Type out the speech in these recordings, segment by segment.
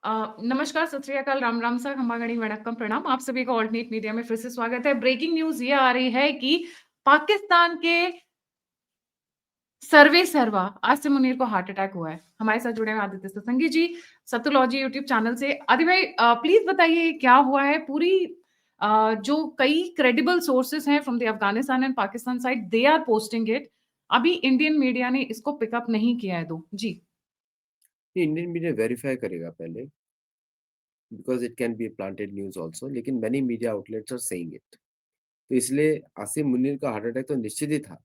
नमस्कार, सत श्री अकाल, राम राम सर, खम्बागणी वणक्कम प्रणाम। आप सभी का ऑल्टरनेट मीडिया में फिर से स्वागत है। ब्रेकिंग न्यूज़ ये आ रही है कि पाकिस्तान के सर्वे सर्वा आसिम मुनीर को हार्ट अटैक हुआ है। हमारे साथ जुड़े हैं आदित्य सत्संगी जी, सतुलॉजी यूट्यूब चैनल से। आदि भाई प्लीज़ बताइए क्या हुआ है? पूरी जो कई क्रेडिबल सोर्सेज़ हैं from the Afghanistan and Pakistan side, they are posting it. अभी इंडियन मीडिया ने इसको पिक अप नहीं किया है तो। जी। ये इंडियन मीडिया वेरीफाई करेगा पहले because it can be planted news also लेकिन many media outlets are saying it. तो इसलिए आसिम मुनीर का हार्ट अटैक तो निश्चित ही था।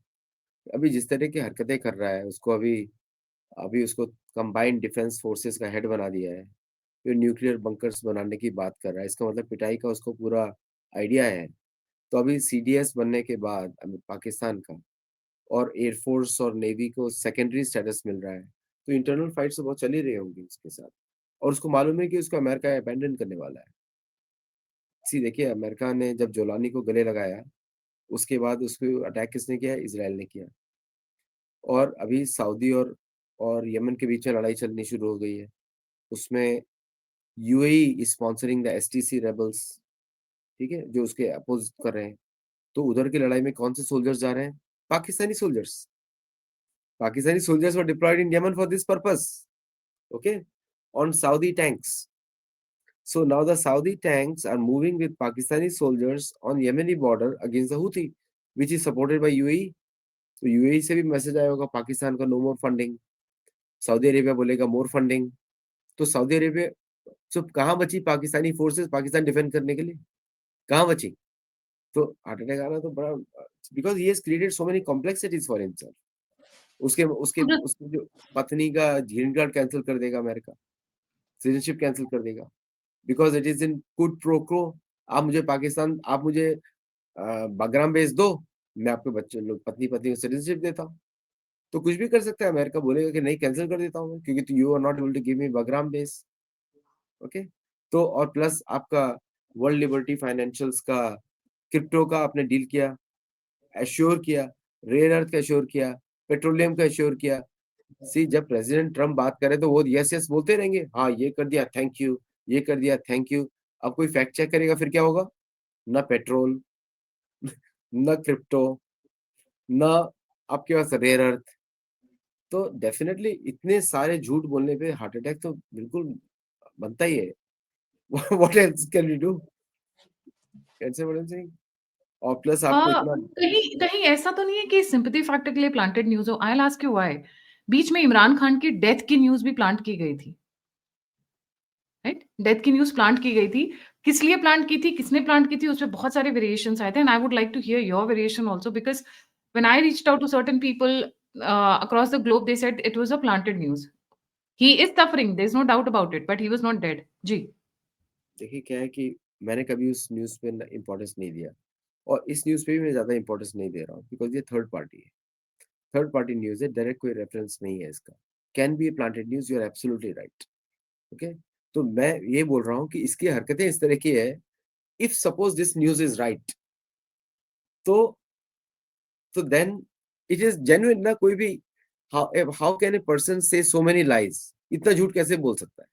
अभी जिस तरह की हरकतें कर रहा है उसको अभी अभी उसको कंबाइंड डिफेंस फोर्सेस का हेड बना दिया है। जो न्यूक्लियर बंकर्स बनाने की बात कर रहा है इसका मतलब पिटाई का उसको पूरा आइडिया है। तो अभी सीडीएस बनने के बाद अभी पाकिस्तान का और एयरफोर्स और नेवी को सेकेंडरी स्टेटस मिल रहा है। तो इंटरनल फाइट्स तो बहुत चल ही रही होंगी उसके साथ और उसको मालूम है कि उसको अमेरिका अबैंडन करने वाला है। देखिए अमेरिका ने जब जोलानी को गले लगाया, उसके बाद उसको अटैक किसने किया? इज़राइल ने किया। और अभी सऊदी और यमन के बीच में लड़ाई चलनी शुरू हो गई है। उसमें UAE is sponsoring the STC rebels, ठीक है? जो उसके अपोज़ कर रहे हैं। तो उधर की लड़ाई में कौन से सोल्जर्स जा रहे हैं? Pakistani soldiers. Pakistani soldiers were deployed in Yemen for this purpose, okay? On Saudi tanks. So now the Saudi tanks are moving with Pakistani soldiers on Yemeni border against the Houthi, which is supported by UAE. तो UAE से भी message आया होगा पाकिस्तान का no मोर funding. Saudi Arabia बोलेगा मोर funding. तो Saudi Arabia चुप कहाँ बची पाकिस्तानी फोर्सेस पाकिस्तान डिफेंड करने के लिए? कहाँ बची? तो हार्ट अटैक आना तो बड़ा because he has created so many complexities for himself. उसके उसके उसकी जो पत्नी का ग्रीन कार्ड कैंसल कर देगा अमेरिका, सिटीजनशिप कैंसल कर देगा। Because it is in quid pro quo. आप मुझे बागराम भेज दो, मैं आपके बच्चे लोग पत्नी-पत्नी को सिटीज़नशिप देता हूँ। तो कुछ भी कर सकता है अमेरिका बोलेगा कि नहीं कैंसल कर देता हूँ मैं क्योंकि you are not able to give me Bagram base, okay? तो और प्लस आपका वर्ल्ड लिबर्टी फाइनेंशियल्स का क्रिप्टो का आपने डील किया, एश्योर किया, रेयर अर्थ का एश्योर किया, पेट्रोलियम का एश्योर किया। जब प्रेसिडेंट ट्रम्प बात करे तो वो यस यस बोलते रहेंगे, हाँ, ये कर दिया थैंक यू, ये कर दिया थैंक यू। अब कोई फैक्ट चेक करेगा फिर क्या होगा? ना पेट्रोल, ना क्रिप्टो, ना आपके पास रेयर अर्थ। तो डेफिनिटली इतने सारे झूठ बोलने पे हार्ट अटैक तो बिल्कुल बनता ही है। What else can we do? कैसे बोले सही। और प्लस आपको इतना कहीं कहीं ऐसा तो नहीं है कि सिंपैथी फैक्टर के लिए प्लांटेड न्यूज़ हो? I will ask you why? बीच में इमरान खान की डेथ की न्यूज़ भी प्लांट की गई थी, राइट? डेथ की न्यूज़ प्लांट की गई थी। किस लिए प्लांट की थी, किसने प्लांट की थी, उसपे बहुत सारे वेरिएशंस आए थे and I would like to hear your variation also because when I reached out to certain people across the globe, they said it was a planted news. He is suffering, there's no doubt about it, but he was not dead. जी। देखिए क्या है कि मैंने कभी उस news पे न importance नहीं दिया और इस न्यूज़ पे भी मैं ज़्यादा इम्पोर्टेंस नहीं दे रहा हूँ बिकॉज़ ये थर्ड पार्टी है। थर्ड पार्टी न्यूज़ है, डायरेक्ट कोई रेफरेंस नहीं है इसका। Can be a planted news, you are absolutely right, okay? तो मैं ये बोल रहा हूँ कि इसकी हरकतें इस तरह की है, if suppose this news is right तो देन इट इज़ जेन्युइन ना कोई भी हाउ कैन ए पर्सन से सो मेनी लाइज़ इतना झूठ कैसे बोल सकता है?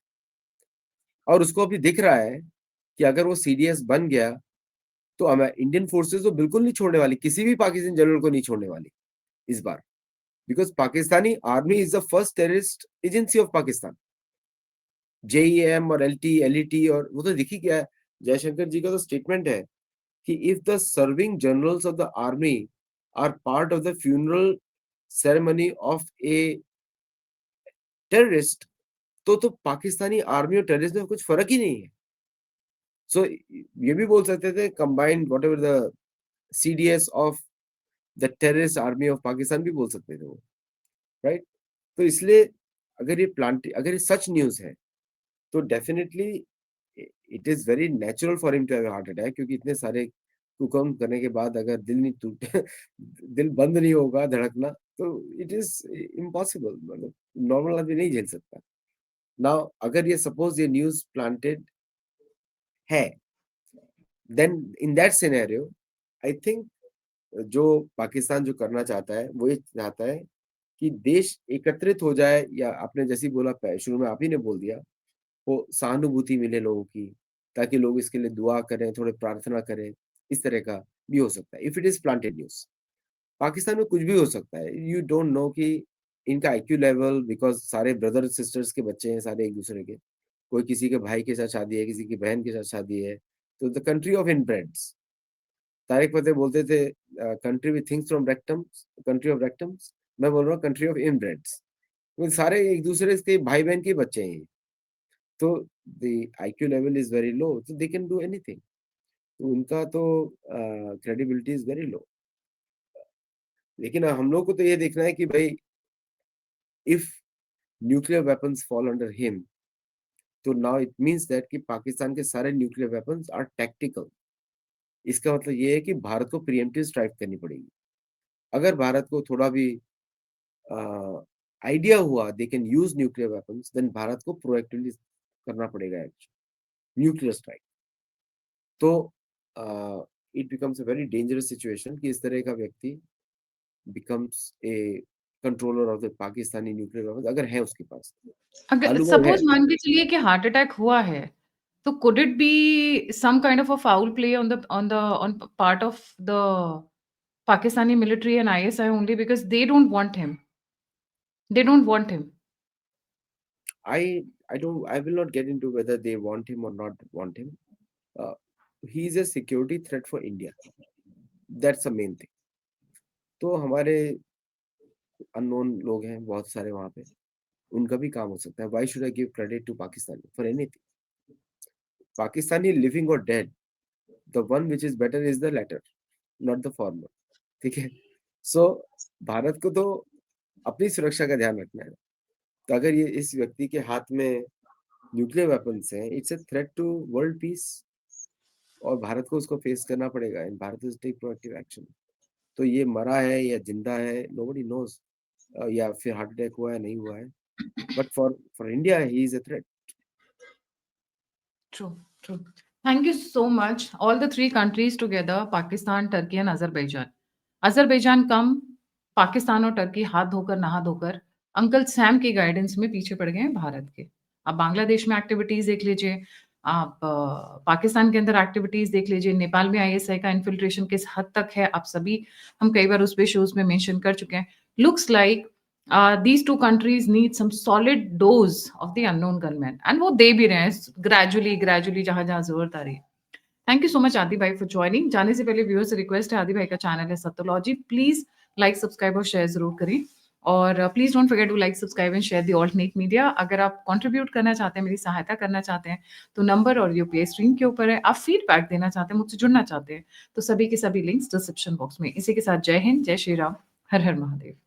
और उसको अभी दिख रहा है कि अगर वो सीडीएस बन गया तो इंडियन फोर्सेस तो बिल्कुल नहीं छोड़ने वाली, किसी भी पाकिस्तानी जनरल को नहीं छोड़ने वाली इस बार। Because Pakistani army is the first terrorist agency of Pakistan. JEM और एलटी, एलईटी और वो तो दिख ही गया है। जयशंकर जी का तो स्टेटमेंट है कि if the serving generals of the army are part of the funeral ceremony of a terrorist तो पाकिस्तानी आर्मी और टेररिस्ट में कुछ फ़र्क ही नहीं है। सो ये भी बोल सकते थे combined whatever the CDS of the terrorist army of Pakistan भी बोल सकते थे वो, राइट? तो इसलिए अगर ये सच न्यूज़ है, तो definitely it is very natural for him to have a heart attack क्योंकि इतने सारे कुकर्म करने के बाद अगर दिल नहीं टूटे दिल बंद नहीं होगा धड़कना, तो इट इज़ इम्पॉसिबल मतलब नॉर्मल आदमी नहीं झेल सकता। नाउ अगर ये सपोज़ ये न्यूज़ प्लांटेड है, then in that scenario I think जो पाकिस्तान जो करना चाहता है, वो ये चाहता है कि देश एकत्रित हो जाए या आपने जैसे ही बोला शुरू में आप ही ने बोल दिया वो सहानुभूति मिले लोगों की, ताकि लोग इसके लिए दुआ करें, थोड़े प्रार्थना करें, इस तरह का भी हो सकता है, if it is planted news. Pakistan में कुछ भी हो सकता है, यू डोंट नो कि इनका आईक्यू लेवल, बिकॉज़ सारे ब्रदर सिस्टर्स के बच्चे हैं सारे एक-दूसरे के। कोई किसी के भाई के साथ शादी है, किसी की बहन के साथ शादी है, तो द कंट्री ऑफ इनब्रेड्स। तारिक फ़तेह बोलते थे country with things from रेक्टम्स, country of रेक्टम्स, मैं बोल रहा हूँ कंट्री ऑफ इनब्रेड्स। वो सारे एक-दूसरे के भाई-बहन के बच्चे हैं ये। तो the IQ level is very low, so they can do anything. तो उनका तो क्रेडिबिलिटी इज़ वेरी लो। लेकिन हम लोग को तो ये देखना है कि भई if nuclear weapons fall under him, तो नाउ इट मीन्स दैट कि पाकिस्तान के सारे न्यूक्लियर वेपन्स आर टैक्टिकल। इसका मतलब ये है कि भारत को प्रिएम्प्टिव स्ट्राइक करनी पड़ेगी। अगर भारत को थोड़ा भी आइडिया हुआ they can use nuclear weapons, then Bharat को प्रोएक्टिवली करना पड़ेगा एक्शन, न्यूक्लियर स्ट्राइक। तो it becomes a very dangerous situation कि इस तरह का व्यक्ति becomes a controller of the Pakistani nuclear weapons, अगर है उसके पास। अगर मालूम है। सपोज़ मान के चलिए कि हार्ट अटैक हुआ है, तो could it be some kind of a foul play on part of the Pakistani military and ISI only because they don't want him. They don't want him. I will not get into whether they want him or not want him. Uh, he is a security threat for India. That's the main thing. तो हमारे unknown लोग हैं बहुत सारे वहाँ पे, उनका भी काम हो सकता है। Why should I give credit to Pakistani for anything? Pakistani living और dead, the one which is better is the latter, not the former. ठीक है? सो भारत को तो अपनी सुरक्षा का ध्यान रखना है। तो अगर ये इस व्यक्ति के हाथ में न्यूक्लियर वेपन्स हैं, it's a threat to world peace, और भारत को उसको फेस करना पड़ेगा and Bharat will take proactive action. तो ये मरा है या जिंदा है, नोबडी नोज़, या फिर हार्ट अटैक हुआ है, नहीं हुआ है। But for India he is a threat. True, true. Thank you so much. All the three countries together, Pakistan, Turkey and Azerbaijan. Azerbaijan come, Pakistan और टर्की हाथ धोकर, नहा धोकर, अंकल सैम की गाइडेंस में पीछे पड़ गए हैं भारत के। आप बांग्लादेश में एक्टिविटीज़ देख लीजिए, आप पाकिस्तान के अंदर एक्टिविटीज़ देख लीजिए, नेपाल में आईएसआई का इन्फिल्ट्रेशन किस हद तक है, आप सभी हम कई बार उस पे शोज़ में मेंशन कर चुके हैं। Looks like these two countries need some solid dose of the unknown gunman and वो दे भी रहे हैं ग्रेजुअली जहाँ-जहाँ ज़रूरत आ रही है। थैंक यू सो मच आदि भाई फॉर जॉइनिंग। जाने से पहले व्यूअर्स से रिक्वेस्ट है, आदि भाई का चैनल है सत्योलॉजी, प्लीज़ लाइक, सब्सक्राइब और शेयर ज़रूर करें। और please don't forget to like, subscribe and share the alternate media. अगर आप कंट्रीब्यूट करना चाहते हैं, मेरी सहायता करना चाहते हैं, तो नंबर और यूपीआई स्क्रीन के ऊपर है। आप फीडबैक देना चाहते हैं, मुझसे जुड़ना चाहते हैं, तो सभी के सभी लिंक्स डिस्क्रिप्शन बॉक्स में। इसी के साथ जय हिंद, जय श्री राम, हर हर महादेव।